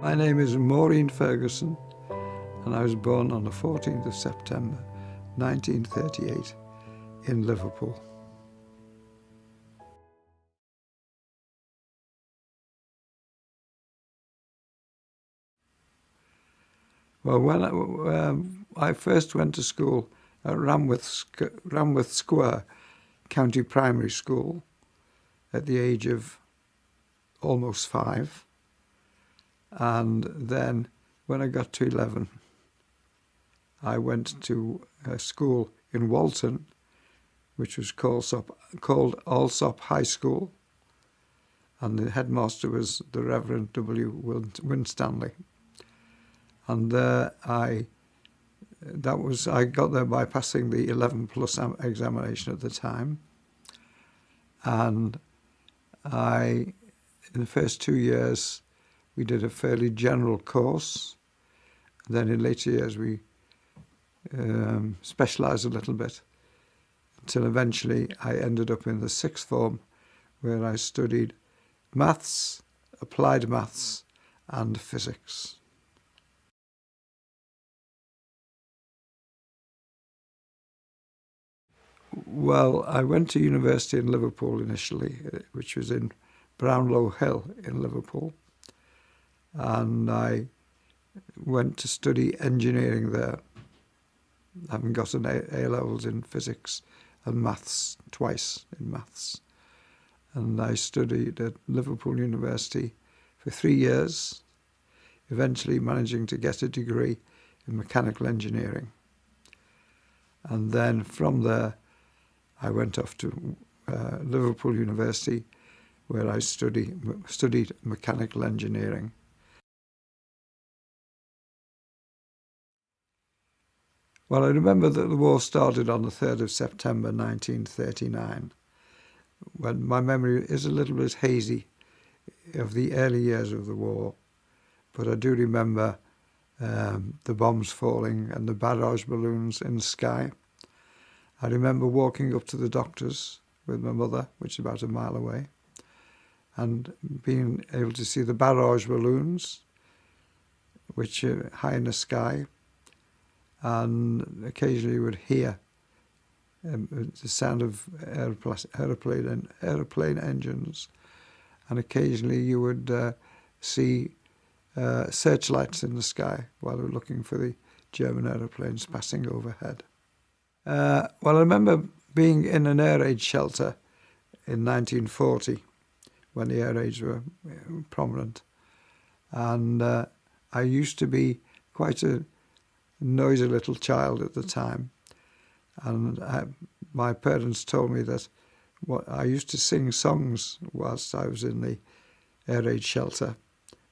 My name is Maureen Ferguson, and I was born on the 14th of September 1938 in Liverpool. Well, when I first went to school at Ramworth Square County Primary School at the age of almost 5, and then when I got to 11, I went to a school in Walton, which was called Allsop High School, and the headmaster was the Reverend W. Winstanley. And I got there by passing the 11 plus examination at the time, and in the first 2 years we did a fairly general course. Then in later years we specialised a little bit, until eventually I ended up in the sixth form, where I studied maths, applied maths and physics. Well, I went to university in Liverpool initially, which was in Brownlow Hill in Liverpool, and I went to study engineering there, having got an A-levels in physics and maths, twice in maths. And I studied at Liverpool University for 3 years, eventually managing to get a degree in mechanical engineering. And then from there, I went off to Liverpool University, where I studied mechanical engineering. Well, I remember that the war started on the 3rd of September 1939, when my memory is a little bit hazy of the early years of the war, but I do remember the bombs falling and the barrage balloons in the sky. I remember walking up to the doctor's with my mother, which is about a mile away, and being able to see the barrage balloons, which are high in the sky, and occasionally you would hear the sound of aeroplane engines, and occasionally you would see searchlights in the sky while we were looking for the German aeroplanes passing overhead. Well, I remember being in an air raid shelter in 1940 when the air raids were prominent, and I used to be quite a noisy little child at the time, and my parents told me that I used to sing songs whilst I was in the air raid shelter,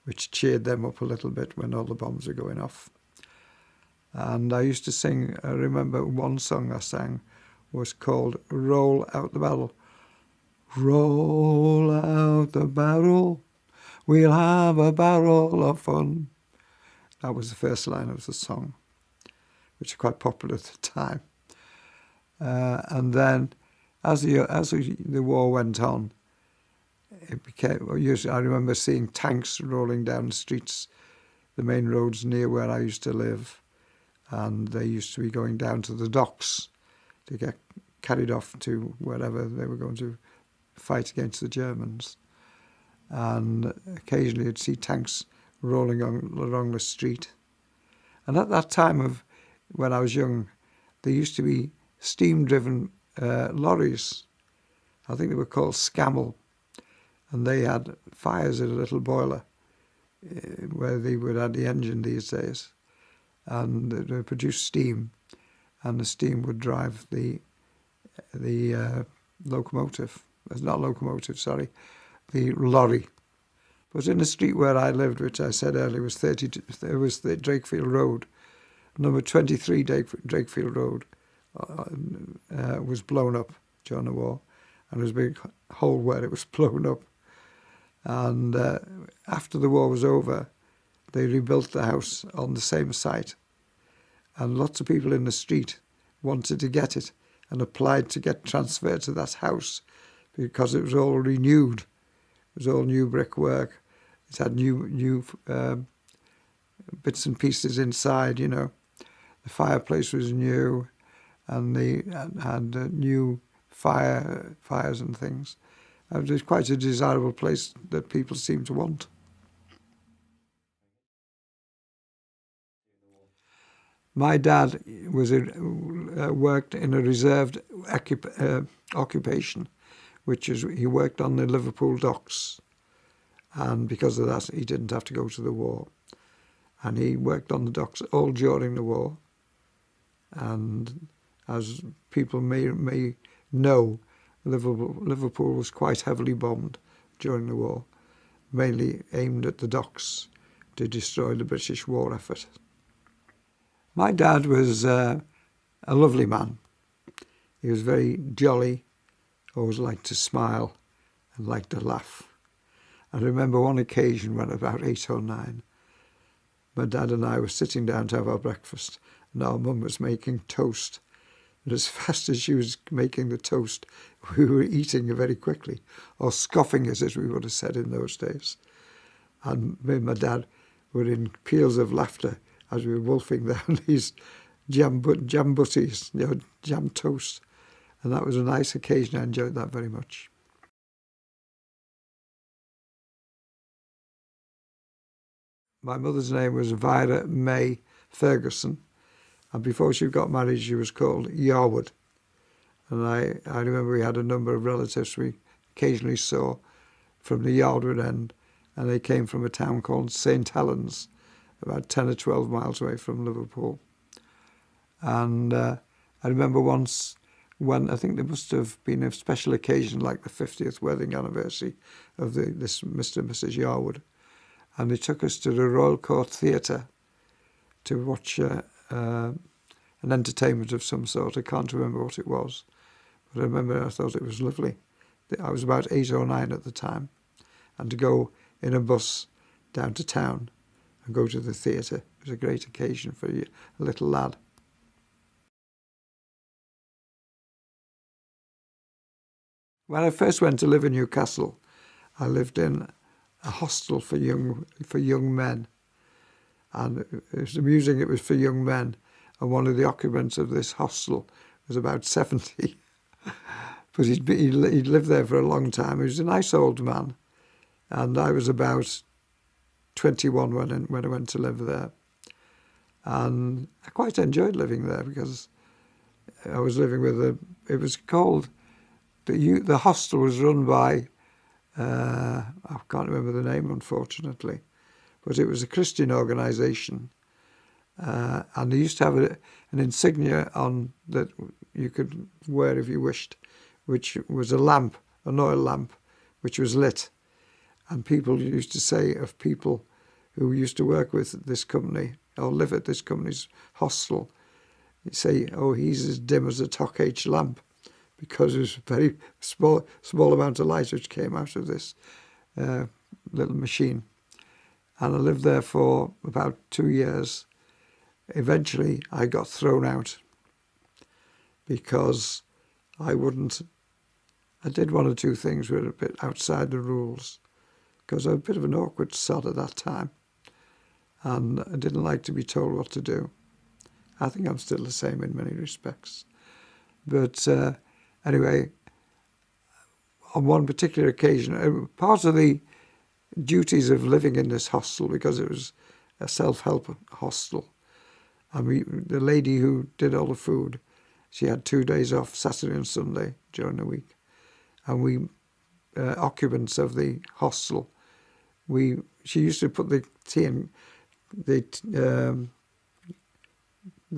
which cheered them up a little bit when all the bombs were going off. And I used to sing, I remember one song I sang was called Roll Out the Barrel. Roll out the barrel, we'll have a barrel of fun. That was the first line of the song, which was quite popular at the time. And then as the war went on, it became, I remember seeing tanks rolling down the streets, the main roads near where I used to live, and they used to be going down to the docks to get carried off to wherever they were going to fight against the Germans. And occasionally you'd see tanks rolling along the street. And at that time of when I was young, there used to be steam-driven lorries. I think they were called Scamel, and they had fires in a little boiler where they would add the engine these days, and they produced steam, and the steam would drive the locomotive. Not locomotive, sorry, the lorry. But in the street where I lived, which I said earlier was the Drakefield Road, number 23 Drakefield Road was blown up during the war, and there was a big hole where it was blown up. And after the war was over, they rebuilt the house on the same site, and lots of people in the street wanted to get it and applied to get transferred to that house because it was all renewed. It was all new brickwork. It had new bits and pieces inside, you know. The fireplace was new, and they had new fires and things. It was quite a desirable place that people seem to want. My dad worked in a reserved occupation, which is he worked on the Liverpool docks, and because of that, he didn't have to go to the war. And he worked on the docks all during the war. And as people may know, Liverpool was quite heavily bombed during the war, mainly aimed at the docks to destroy the British war effort. My dad was a lovely man. He was very jolly, always liked to smile and liked to laugh. I remember one occasion when about 8 or 9, my dad and I were sitting down to have our breakfast, and our mum was making toast. And as fast as she was making the toast, we were eating it very quickly, or scoffing it, as we would have said in those days. And me and my dad were in peals of laughter as we were wolfing down these jam butties, you know, jam toast. And that was a nice occasion. I enjoyed that very much. My mother's name was Vira May Ferguson, and before she got married she was called Yarwood. And I remember we had a number of relatives we occasionally saw from the Yarwood end, and they came from a town called St Helens, about 10 or 12 miles away from Liverpool. And I remember once when I think there must have been a special occasion like the 50th wedding anniversary of this Mr. and Mrs. Yarwood, and they took us to the Royal Court Theatre to watch an entertainment of some sort. I can't remember what it was, but I remember I thought it was lovely. I was about 8 or 9 at the time, and to go in a bus down to town and go to the theatre was a great occasion for a little lad. When I first went to live in Newcastle, I lived in a hostel for young men, and it was amusing. It was for young men, and one of the occupants of this hostel was about 70, but he'd lived there for a long time. He was a nice old man, and I was about 21 when I went to live there, and I quite enjoyed living there because I was living with it was called. The hostel was run by, I can't remember the name, unfortunately, but it was a Christian organisation, and they used to have an insignia on that you could wear if you wished, which was a lamp, an oil lamp, which was lit. And people used to say of people who used to work with this company or live at this company's hostel, they say, "Oh, he's as dim as a Tok-H lamp," because it was a very small amount of light which came out of this little machine. And I lived there for about 2 years. Eventually, I got thrown out because I did 1 or 2 things that were a bit outside the rules, because I was a bit of an awkward sod at that time, and I didn't like to be told what to do. I think I'm still the same in many respects. But anyway, on one particular occasion, part of the duties of living in this hostel, because it was a self-help hostel, and the lady who did all the food, she had 2 days off, Saturday and Sunday during the week, and we occupants of the hostel, she used to put the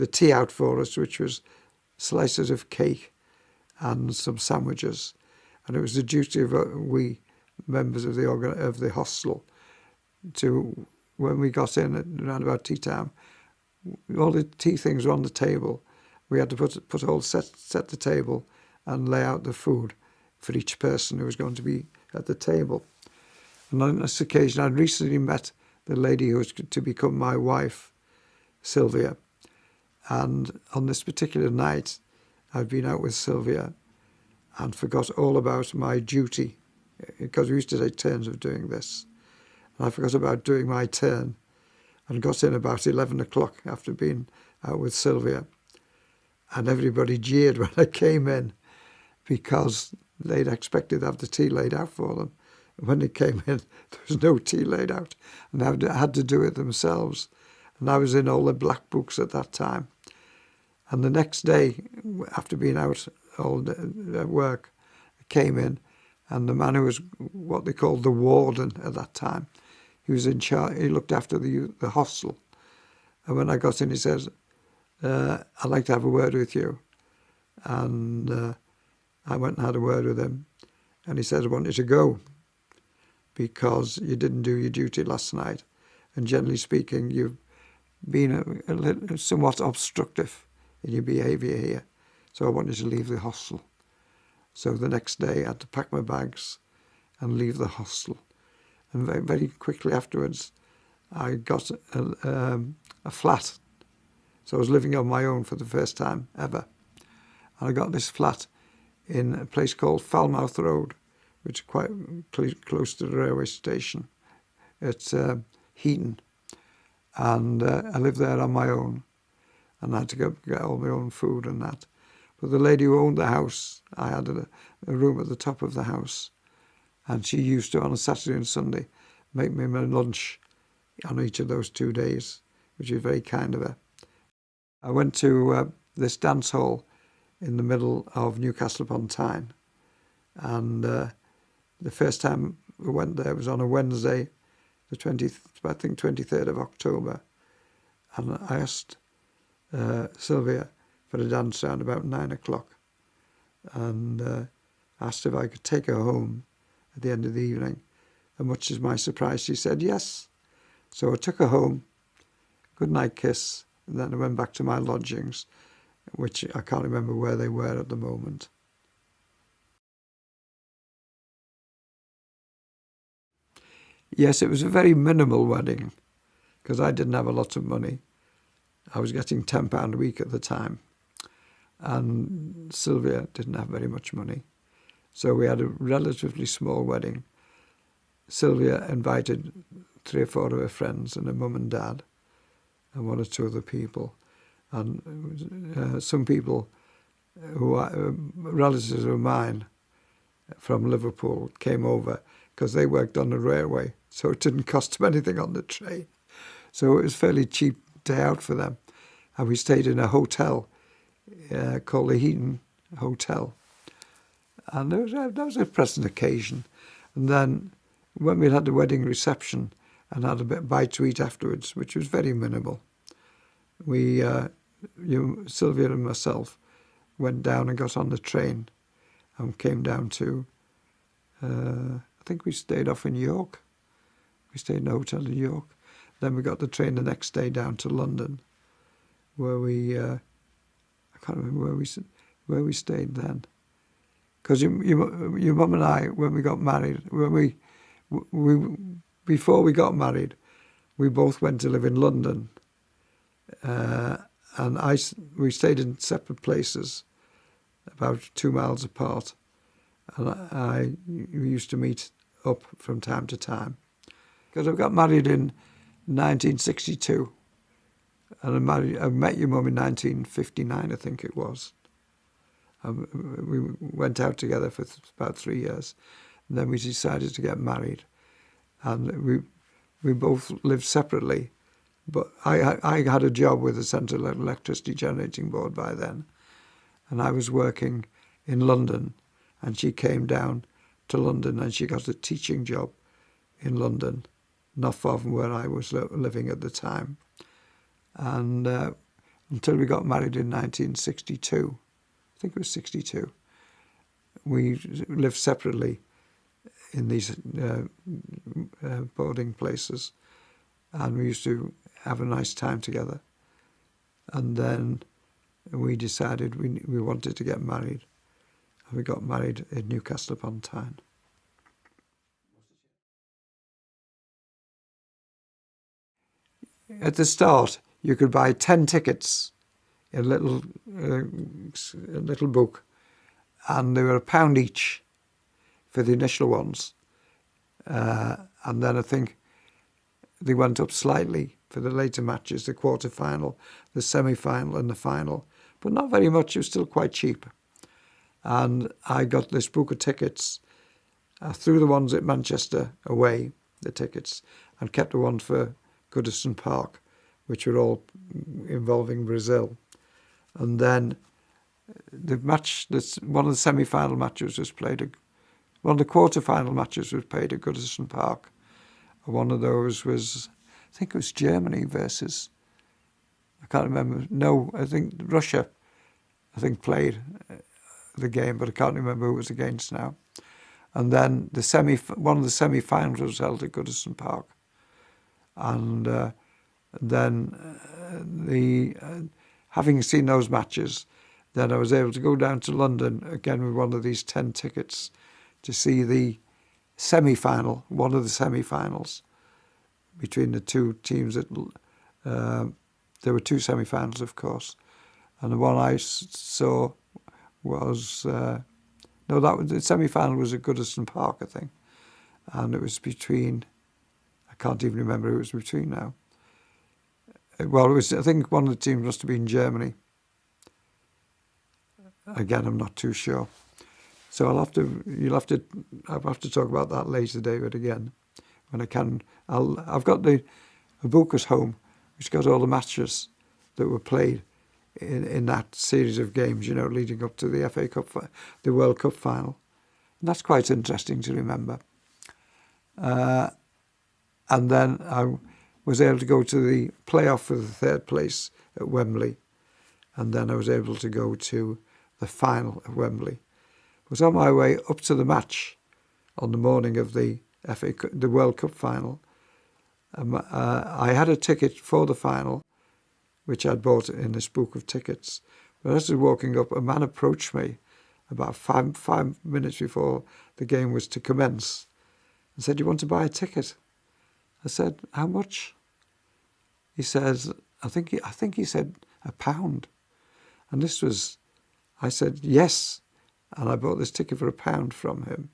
tea out for us, which was slices of cake and some sandwiches, and it was the duty of we members of the hostel to, when we got in around about tea time, all the tea things were on the table. We had to set the table and lay out the food for each person who was going to be at the table. And on this occasion, I'd recently met the lady who was to become my wife, Sylvia. And on this particular night, I'd been out with Sylvia and forgot all about my duty, because we used to take turns of doing this. And I forgot about doing my turn. and got in about 11 o'clock after being out with Sylvia. And everybody jeered when I came in because they'd expected to have the tea laid out for them. When they came in, there was no tea laid out, and they had to do it themselves. And I was in all the black books at that time. And the next day, after being out all day at work, I came in, and the man who was what they called the warden at that time, he was in charge. He looked after the hostel. And when I got in, he says, "I'd like to have a word with you." And I went and had a word with him, and he said, "I want you to go because you didn't do your duty last night, and generally speaking, you've been somewhat obstructive in your behaviour here. So I want you to leave the hostel." So the next day, I had to pack my bags and leave the hostel. And very, very quickly afterwards, I got a flat. So I was living on my own for the first time ever. And I got this flat in a place called Falmouth Road, which is quite close to the railway station. It's Heaton. And I lived there on my own. And I had to go get all my own food and that. But the lady who owned the house, I had a room at the top of the house. And she used to, on a Saturday and Sunday, make me my lunch on each of those 2 days, which was very kind of her. I went to this dance hall in the middle of Newcastle upon Tyne. And the first time we went there was on a Wednesday, the 23rd of October. And I asked Sylvia for a dance around about 9 o'clock. And asked if I could take her home at the end of the evening. And much to my surprise, she said yes. So I took her home, good night kiss, and then I went back to my lodgings, which I can't remember where they were at the moment. Yes, it was a very minimal wedding, because I didn't have a lot of money. I was getting £10 a week at the time, and Sylvia didn't have very much money. So we had a relatively small wedding. Sylvia invited 3 or 4 of her friends and her mum and dad and 1 or 2 other people. And some people who are relatives of mine from Liverpool came over because they worked on the railway, so it didn't cost them anything on the train. So it was a fairly cheap day out for them. And we stayed in a hotel called the Heaton Hotel. And that was a pleasant occasion. And then when we had the wedding reception and had a bite to eat afterwards, which was very minimal, we, Sylvia and myself, went down and got on the train and came down to, I think we stayed off in York. We stayed in a hotel in York. Then we got the train the next day down to London, where we, I can't remember where we stayed then. Because your mum and I, when we got married, before we got married, we both went to live in London, and we stayed in separate places, about 2 miles apart, and we used to meet up from time to time. Because I got married in 1962, and I met your mum in 1959, I think it was. We went out together for about 3 years, and then we decided to get married, and we both lived separately. But I had a job with the Central Electricity Generating Board by then, and I was working in London, and she came down to London, and she got a teaching job in London, not far from where I was living at the time, and until we got married in 1962. I think it was 62. We lived separately in these boarding places, and we used to have a nice time together. And then we decided we wanted to get married, and we got married in Newcastle upon Tyne. At the start, you could buy 10 tickets in a little book, and they were £1 each for the initial ones, and then I think they went up slightly for the later matches, the quarter-final, the semi-final and the final, but not very much. It was still quite cheap. And I got this book of tickets. I threw the ones at Manchester away, the tickets, and kept the one for Goodison Park, which were all involving Brazil. And then the match, one of the semi-final matches was played, one of the quarter-final matches was played at Goodison Park. One of those was, I think it was Germany versus, I can't remember. No, I think Russia, played the game, but I can't remember who it was against now. And then one of the semi-finals was held at Goodison Park. And then having seen those matches, then I was able to go down to London again with one of these 10 tickets to see the semi-final, one of the semi-finals between the two teams. There were two semi-finals, of course, and the one I saw was the semi-final was at Goodison Park, I think, and it was between, I can't even remember who it was between now. Well, it was, I think one of the teams must have been Germany. Again, I'm not too sure. So I'll have to talk about that later, David, again, when I can. I've got a book at home which got all the matches that were played in that series of games, leading up to the FA Cup, the World Cup final. And that's quite interesting to remember. And then I was able to go to the playoff for the third place at Wembley. And then I was able to go to the final at Wembley. I was on my way up to the match on the morning of the World Cup final. I had a ticket for the final, which I'd bought in this book of tickets. But as I was walking up, a man approached me about five minutes before the game was to commence and said, "You want to buy a ticket?" I said, "How much?" He says, I think he said £1. And this was, I said, yes. And I bought this ticket for £1 from him.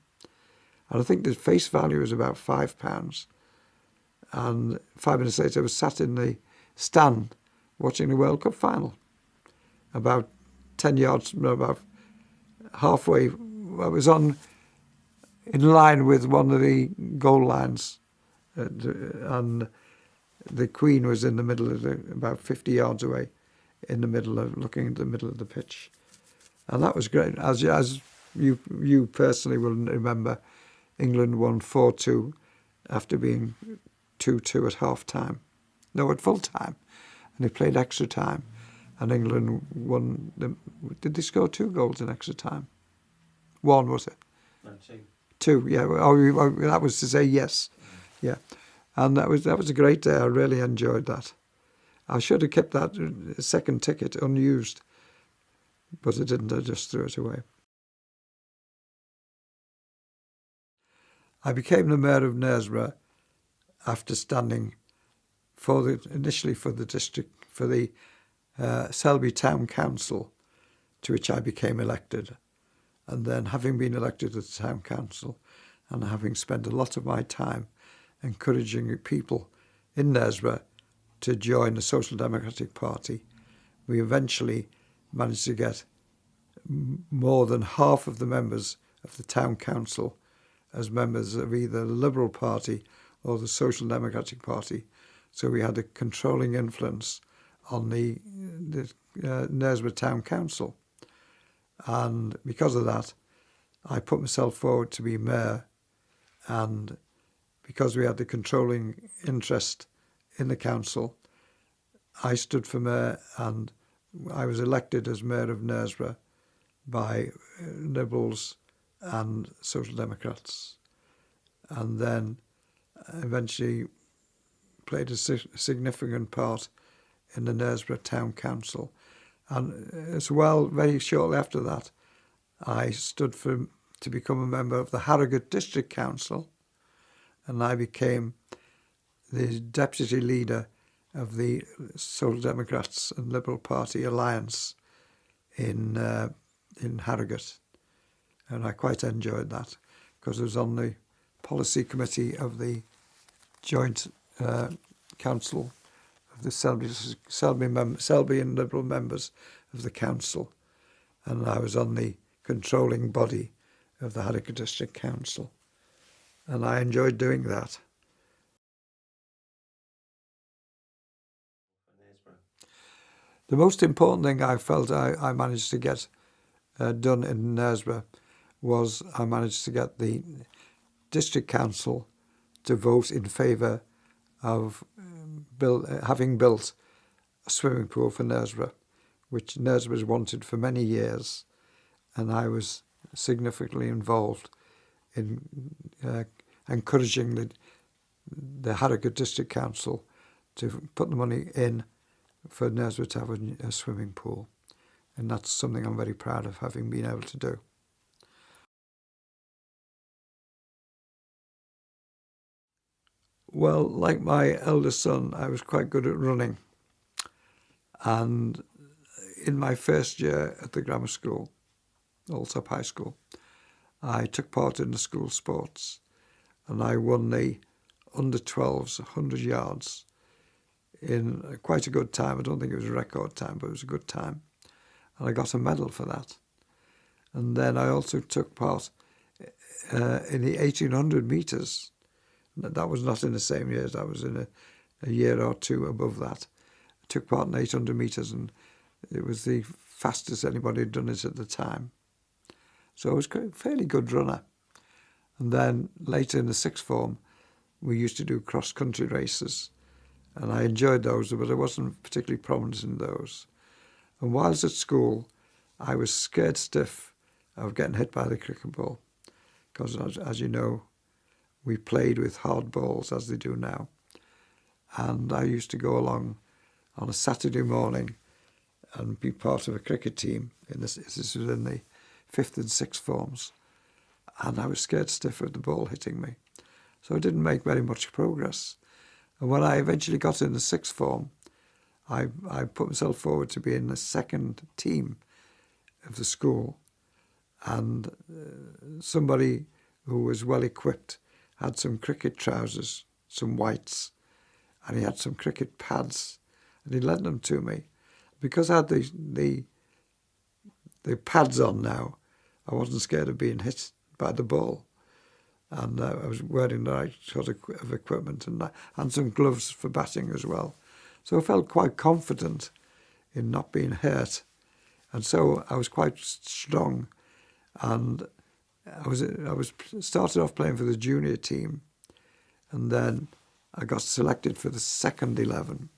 And I think the face value was about £5. And 5 minutes later, I was sat in the stand watching the World Cup final. About 10 yards, about halfway, I was in line with one of the goal lines. And the Queen was in the middle of about 50 yards away, looking into the middle of the pitch. And that was great. As you personally will remember, England won 4-2 after being 2-2 at half-time. No, at full-time. And they played extra time. And England won. Did they score 2 goals in extra time? 1, was it? No, 2. 2, yeah. Oh, that was to say yes. Yeah. And that was a great day. I really enjoyed that. I should have kept that second ticket unused, but I didn't. I just threw it away. I became the mayor of Knaresborough after standing initially for the Selby Town Council, to which I became elected. And then, having been elected to the Town Council and having spent a lot of my time encouraging people in Knaresborough to join the Social Democratic Party, we eventually managed to get more than half of the members of the Town Council as members of either the Liberal Party or the Social Democratic Party. So we had a controlling influence on the Knaresborough Town Council. And because of that, I put myself forward to be mayor, and because we had the controlling interest in the council, I stood for mayor, and I was elected as mayor of Knaresborough by Liberals and Social Democrats, and then eventually played a significant part in the Knaresborough Town Council. And as well, very shortly after that, I stood to become a member of the Harrogate District Council, and I became the deputy leader of the Social Democrats and Liberal Party alliance in Harrogate. And I quite enjoyed that, because I was on the policy committee of the joint council of the Selby and Liberal members of the council, and I was on the controlling body of the Harrogate District Council, and I enjoyed doing that. The most important thing I felt I managed to get done in Knaresborough was I managed to get the District Council to vote in favour of having built a swimming pool for Knaresborough, which Knaresborough has wanted for many years, and I was significantly involved in encouraging the Harrogate District Council to put the money in for Knaresborough to have a swimming pool, and that's something I'm very proud of having been able to do. Well, like my eldest son, I was quite good at running, and in my first year at the grammar school, Allsop High School, I took part in the school sports, and I won the under-12s 100 yards in quite a good time. I don't think it was a record time, but it was a good time. And I got a medal for that. And then I also took part in the 1800 metres. That was not in the same year. That was in a year or two above that. I took part in 800 metres, and it was the fastest anybody had done it at the time. So I was a fairly good runner. And then later in the sixth form, we used to do cross-country races. And I enjoyed those, but I wasn't particularly prominent in those. And whilst at school, I was scared stiff of getting hit by the cricket ball, because as you know, we played with hard balls as they do now. And I used to go along on a Saturday morning and be part of a cricket team. This was in the fifth and sixth forms. And I was scared stiff of the ball hitting me. So I didn't make very much progress. And when I eventually got in the sixth form, I put myself forward to be in the second team of the school. And somebody who was well equipped had some cricket trousers, some whites, and he had some cricket pads, and he lent them to me. Because I had the pads on now, I wasn't scared of being hit by the ball. And I was wearing the right sort of equipment and some gloves for batting as well. So I felt quite confident in not being hurt. And so I was quite strong. And I was started off playing for the junior team, and then I got selected for the second 11.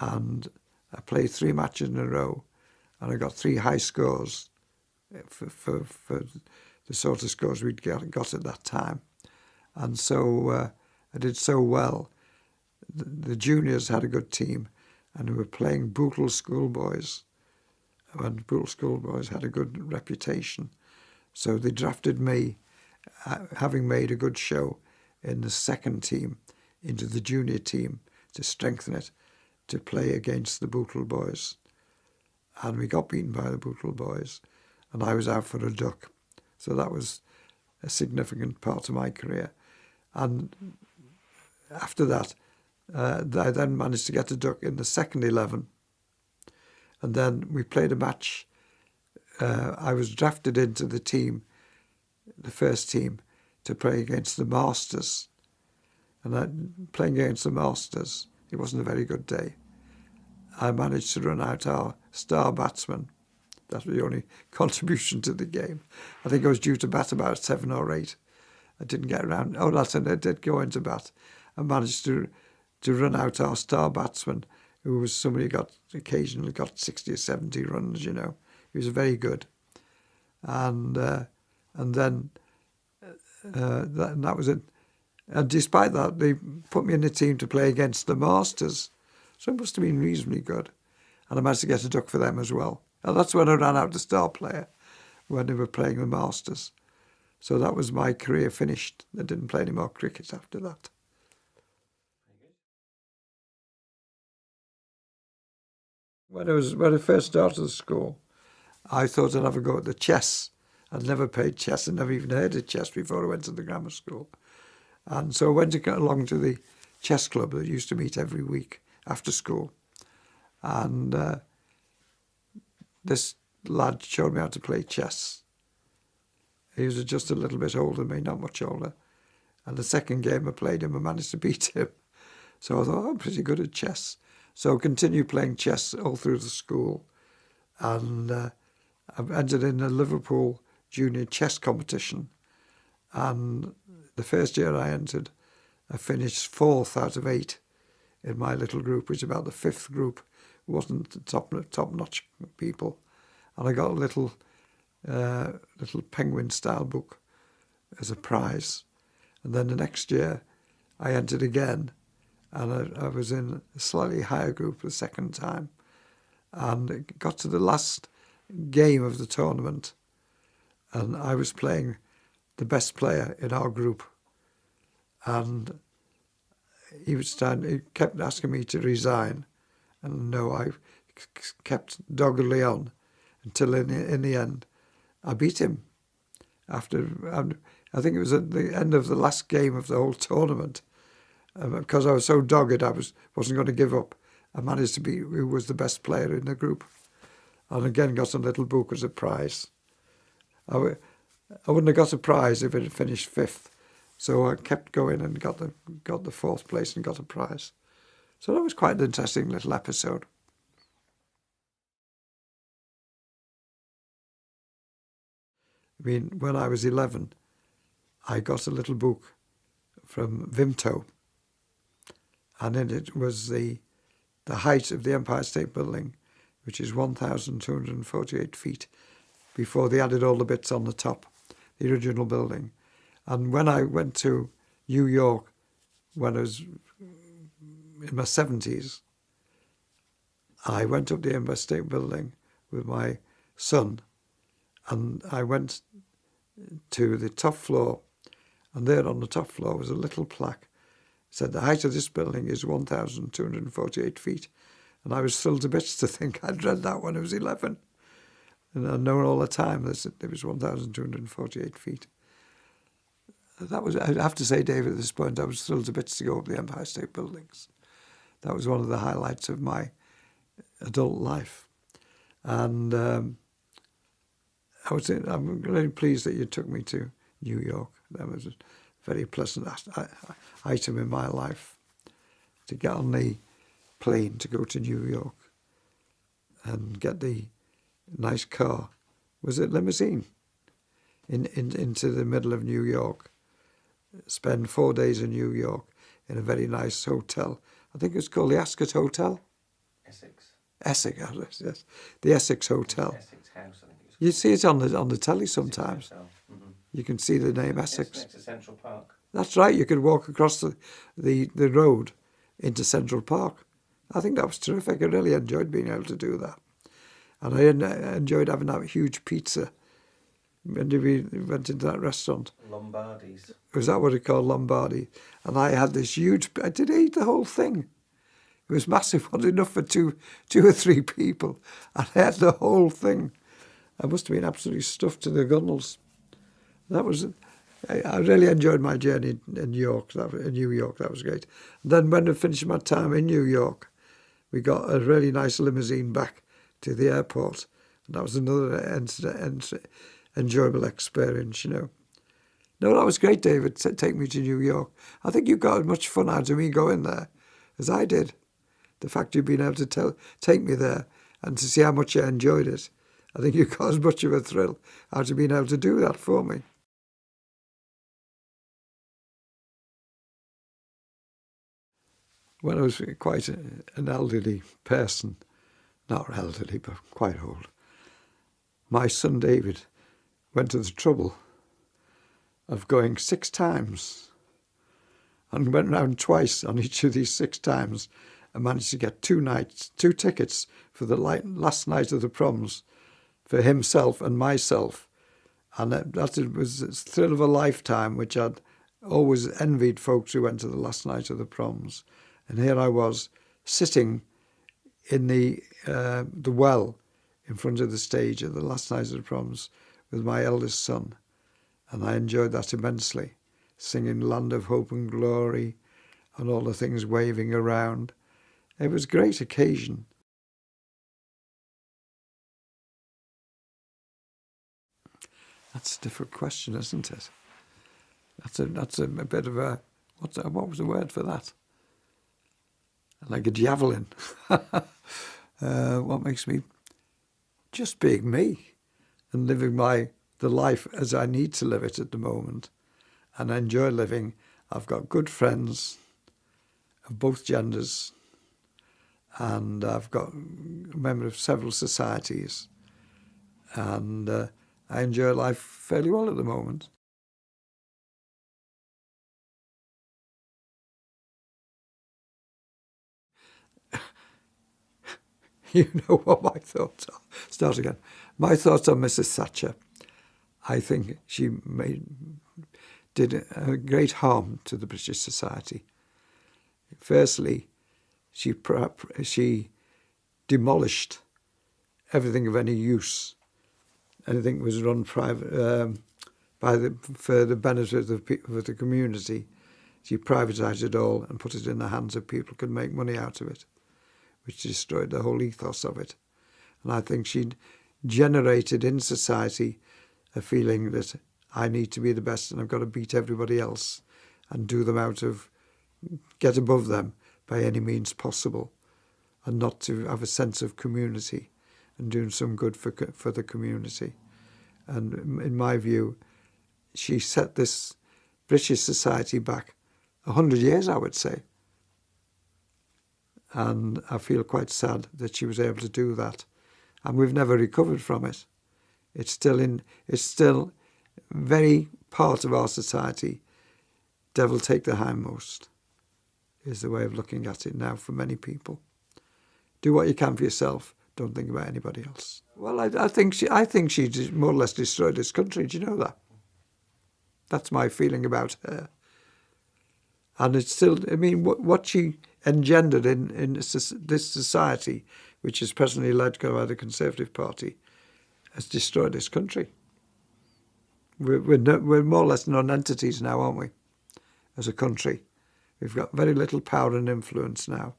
And I played 3 matches in a row, and I got 3 high scores for the sort of scores we'd got at that time. And so I did so well. The juniors had a good team, and we were playing Bootle schoolboys, and Bootle schoolboys had a good reputation. So they drafted me, having made a good show in the second team, into the junior team to strengthen it, to play against the Bootle boys. And we got beaten by the Bootle boys, and I was out for a duck. So that was a significant part of my career. And after that, I then managed to get a duck in the second 11. And then we played a match. I was drafted into the team, the first team, to play against the Masters. And playing against the Masters, it wasn't a very good day. I managed to run out our star batsman. That was the only contribution to the game. I think I was due to bat about 7 or 8. I didn't get around. Oh, that's it. I did go into bat. I managed to run out our star batsman, who was somebody who occasionally got 60 or 70 runs, you know. He was very good. And then that was it. And despite that, they put me in the team to play against the Masters. So it must have been reasonably good. And I managed to get a duck for them as well. And that's when I ran out the star player, when they were playing the Masters. So that was my career finished. I didn't play any more cricket after that. When I first started the school, I thought I'd have a go at the chess. I'd never played chess and never even heard of chess before I went to the grammar school. And so I went along to the chess club that used to meet every week after school. And this lad showed me how to play chess. He was just a little bit older than me, not much older. And the second game I played him, I managed to beat him. So I thought, I'm pretty good at chess. So I continued playing chess all through the school. And I entered in a Liverpool junior chess competition. And the first year I entered, I finished 4th out of 8 in my little group, which is about the 5th group. It wasn't the top-notch people. And I got a little penguin-style book as a prize. And then the next year, I entered again, and I was in a slightly higher group the second time. And it got to the last game of the tournament, and I was playing the best player in our group. And he kept asking me to resign, and no, I kept doggedly on until in the end I beat him. After I think it was at the end of the last game of the whole tournament, because I was so dogged, I wasn't going to give up. I managed to be who was the best player in the group, and again got a little book as a prize. I wouldn't have got a prize if it had finished 5th. So I kept going and got the 4th place and got a prize. So that was quite an interesting little episode. I mean, when I was 11, I got a little book from Vimto, and in it was the height of the Empire State Building, which is 1,248 feet, before they added all the bits on the top, the original building. And when I went to New York, when I was in my 70s, I went up the Empire State Building with my son, and I went to the top floor, and there on the top floor was a little plaque. It said, the height of this building is 1,248 feet. And I was thrilled to bits to think I'd read that when I was 11. And I'd known all the time that it was 1,248 feet. I'd have to say, David, at this point, I was thrilled to bits to go up the Empire State Buildings. That was one of the highlights of adult life. And I'm really pleased that you took me to New York. That was a very pleasant item in my life, to get on the plane to go to New York and get the nice car. Was it limousine? Into the middle of New York. Spend 4 days in New York in a very nice hotel. I think it's called the Ascot Hotel. Essex, yes. The Essex Hotel. Essex House, I think it's called. You see it on the telly sometimes. Mm-hmm. You can see the name Essex. It's next to Central Park. That's right. You could walk across the road into Central Park. I think that was terrific. I really enjoyed being able to do that. And I enjoyed having that huge pizza. When we went into that restaurant. Lombardi's. Was that what it called, Lombardi? And I had this huge... I did eat the whole thing. It was massive. It wasn't enough for two or three people. And I had the whole thing. I must have been absolutely stuffed to the gunnels. That was... I really enjoyed my journey in New York. That was great. And then when I finished my time in New York, we got a really nice limousine back to the airport. And that was another enjoyable experience, you know. No, that was great, David, to take me to New York. I think you got as much fun out of me going there as I did. The fact you've been able to take me there and to see how much I enjoyed it. I think you got as much of a thrill out of being able to do that for me. When I was quite an elderly person, not elderly, but quite old, my son David went to the trouble of going 6 times and went round twice on each of these 6 times and managed to get 2 tickets for the last night of the proms for himself and myself. And that was a thrill of a lifetime, which I'd always envied folks who went to the last night of the proms. And here I was sitting in the well in front of the stage at the last night of the proms with my eldest son. And I enjoyed that immensely, singing Land of Hope and Glory and all the things waving around. It was a great occasion. That's a different question, isn't it? That's a bit of a what was the word for that? Like a javelin. What makes me just being me and living the life as I need to live it at the moment, and I enjoy living. I've got good friends of both genders, and I've got a member of several societies, and I enjoy life fairly well at the moment. You know what my thoughts are. Start again. My thoughts on Mrs. Thatcher. I think she did a great harm to the British society. Firstly, she demolished everything of any use. Anything was run private for the benefit of the community. She privatised it all and put it in the hands of people who could make money out of it, which destroyed the whole ethos of it. And I think she generated in society a feeling that I need to be the best and I've got to beat everybody else and get above them by any means possible, and not to have a sense of community and doing some good for the community. And in my view, she set this British society back 100 years, I would say. And I feel quite sad that she was able to do that. And we've never recovered from it. It's still very part of our society. Devil take the hindmost is the way of looking at it now for many people. Do what you can for yourself. Don't think about anybody else. Well, I think she more or less destroyed this country. Do you know that? That's my feeling about her. And it's still, I mean, what she engendered in this society, which is presently led by the Conservative Party, has destroyed this country. We're more or less non-entities now, aren't we, as a country? We've got very little power and influence now,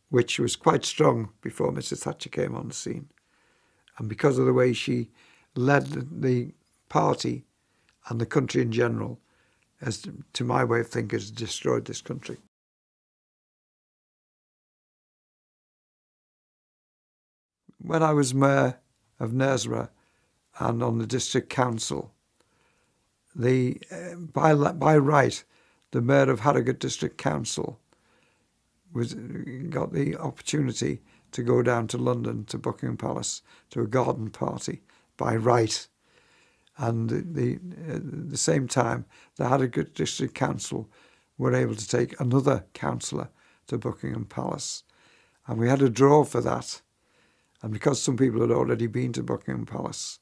which was quite strong before Mrs. Thatcher came on the scene. And because of the way she led the party and the country in general, as to my way of thinking, has destroyed this country. When I was mayor of Knaresborough and on the district council, by right, the mayor of Harrogate District Council got the opportunity to go down to London, to Buckingham Palace, to a garden party by right. And at the same time, the Harrogate District Council were able to take another councillor to Buckingham Palace. And we had a draw for that. And because some people had already been to Buckingham Palace,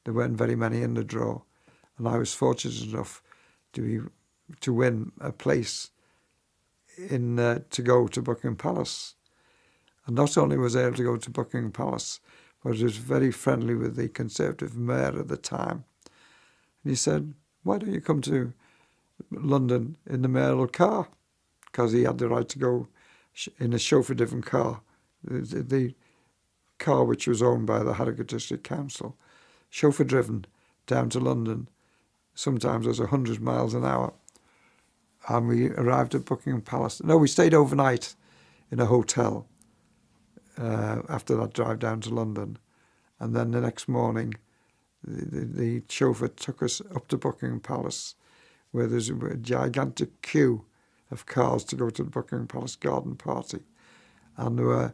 there weren't very many in the draw. And I was fortunate enough to win a place to go to Buckingham Palace. And not only was I able to go to Buckingham Palace, but I was very friendly with the Conservative mayor at the time. And he said, why don't you come to London in the mayoral car? Because he had the right to go in a chauffeur-driven car, the car which was owned by the Harrogate District Council, chauffeur-driven down to London, sometimes as 100 miles an hour. And we arrived at Buckingham Palace. No, we stayed overnight in a hotel after that drive down to London. And then the next morning, the chauffeur took us up to Buckingham Palace, where there's a gigantic queue of cars to go to the Buckingham Palace garden party. And there were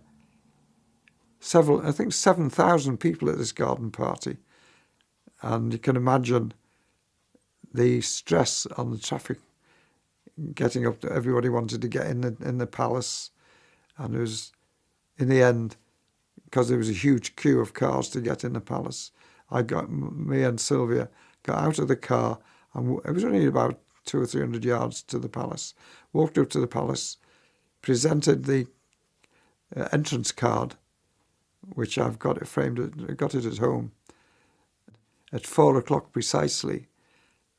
7,000 people at this garden party. And you can imagine the stress on the traffic getting up. Everybody wanted to get in the palace, and it was, in the end, because there was a huge queue of cars to get in the palace, me and Sylvia got out of the car, and it was only about 200 or 300 yards to the palace. Walked up to the palace, presented the entrance card, which I've got it framed, got it at home. At 4 o'clock precisely,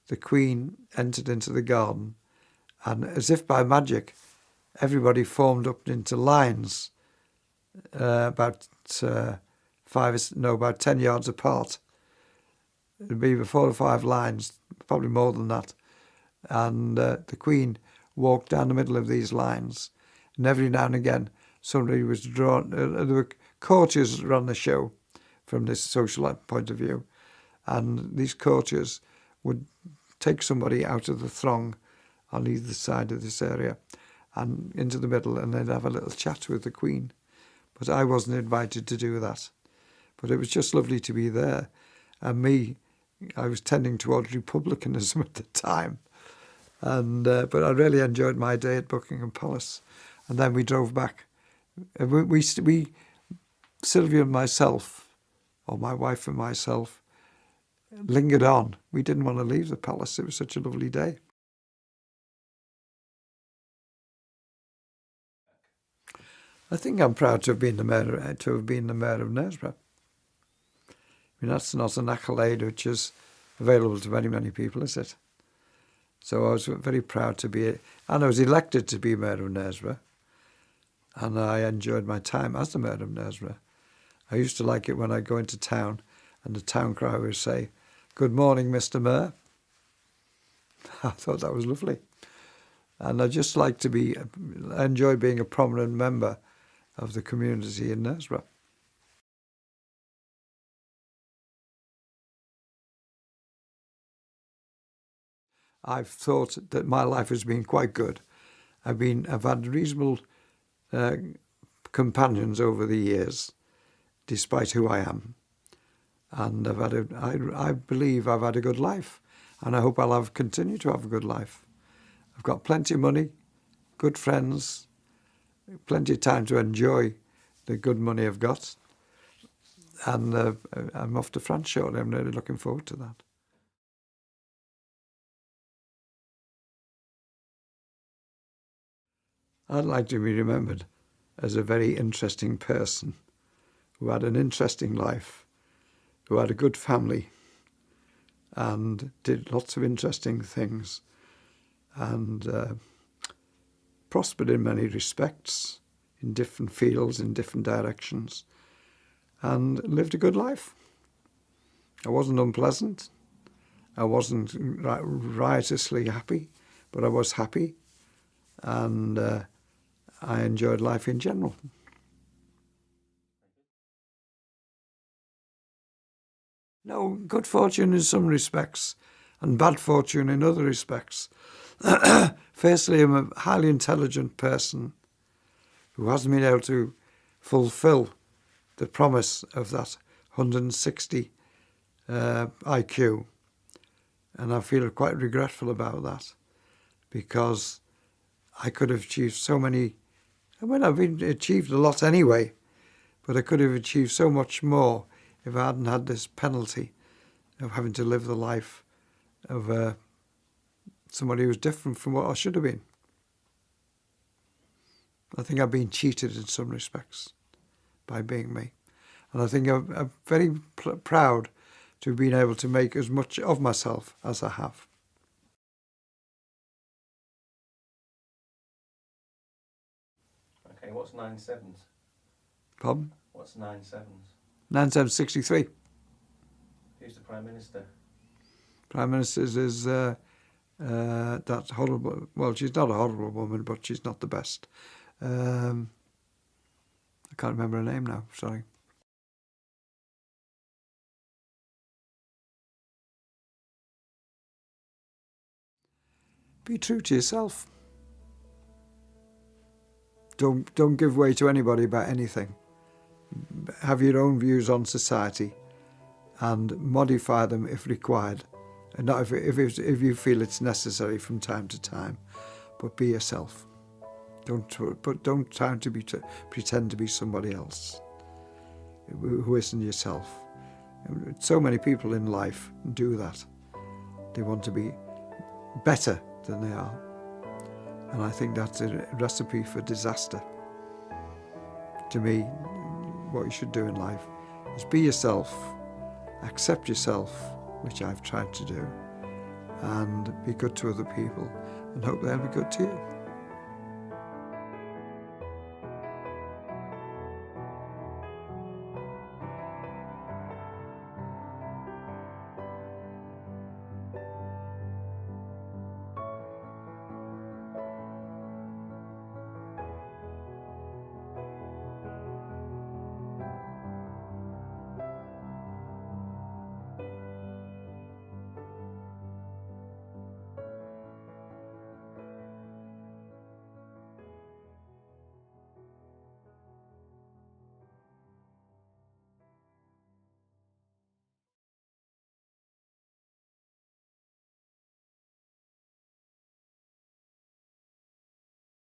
the Queen entered into the garden, and as if by magic, everybody formed up into lines about 10 yards apart. It'd be 4 or 5 lines, probably more than that. And the Queen walked down the middle of these lines. And every now and again, somebody was drawn. There were courtiers ran the show from this social point of view. And these courtiers would take somebody out of the throng on either side of this area and into the middle, and they'd have a little chat with the Queen. But I wasn't invited to do that. But it was just lovely to be there. And I was tending towards republicanism at the time. And but I really enjoyed my day at Buckingham Palace. And then we drove back. We Sylvia and myself, or my wife and myself, lingered on. We didn't want to leave the palace. It was such a lovely day. I think I'm proud to have been the mayor of Knaresborough. I mean, that's not an accolade which is available to many, many people, is it? So I was very proud to be, and I was elected to be mayor of Knaresborough, and I enjoyed my time as the mayor of Knaresborough. I used to like it when I go into town and the town crier would say, "Good morning, Mr. Mayor." I thought that was lovely. And I just like I enjoy being a prominent member of the community in Knaresborough. I've thought that my life has been quite good. I've had reasonable companions over the years, despite who I am. And I believe I've had a good life, and I hope I'll continue to have a good life. I've got plenty of money, good friends, plenty of time to enjoy the good money I've got. And I'm off to France shortly. I'm really looking forward to that. I'd like to be remembered as a very interesting person who had an interesting life, who had a good family and did lots of interesting things and prospered in many respects, in different fields, in different directions, and lived a good life. I wasn't unpleasant. I wasn't riotously happy, but I was happy, and I enjoyed life in general. No, good fortune in some respects and bad fortune in other respects. Firstly, I'm a highly intelligent person who hasn't been able to fulfill the promise of that 160 IQ. And I feel quite regretful about that, because I could have achieved so many. I mean, I've achieved a lot anyway, but I could have achieved so much more if I hadn't had this penalty of having to live the life of somebody who was different from what I should have been. I think I've been cheated in some respects by being me. And I think I'm very proud to have been able to make as much of myself as I have. Okay, what's 9 sevens? Pardon? What's 9 sevens? 9763. Who's the Prime Minister? Prime Minister is that horrible. Well, she's not a horrible woman, but she's not the best. I can't remember her name now. Sorry. Be true to yourself. Don't give way to anybody about anything. Have your own views on society, and modify them if required, and not if you feel it's necessary from time to time. But be yourself. Don't try to pretend to be somebody else who isn't yourself. So many people in life do that. They want to be better than they are. And I think that's a recipe for disaster. To me, what you should do in life is be yourself, accept yourself, which I've tried to do, and be good to other people, and hope they'll be good to you.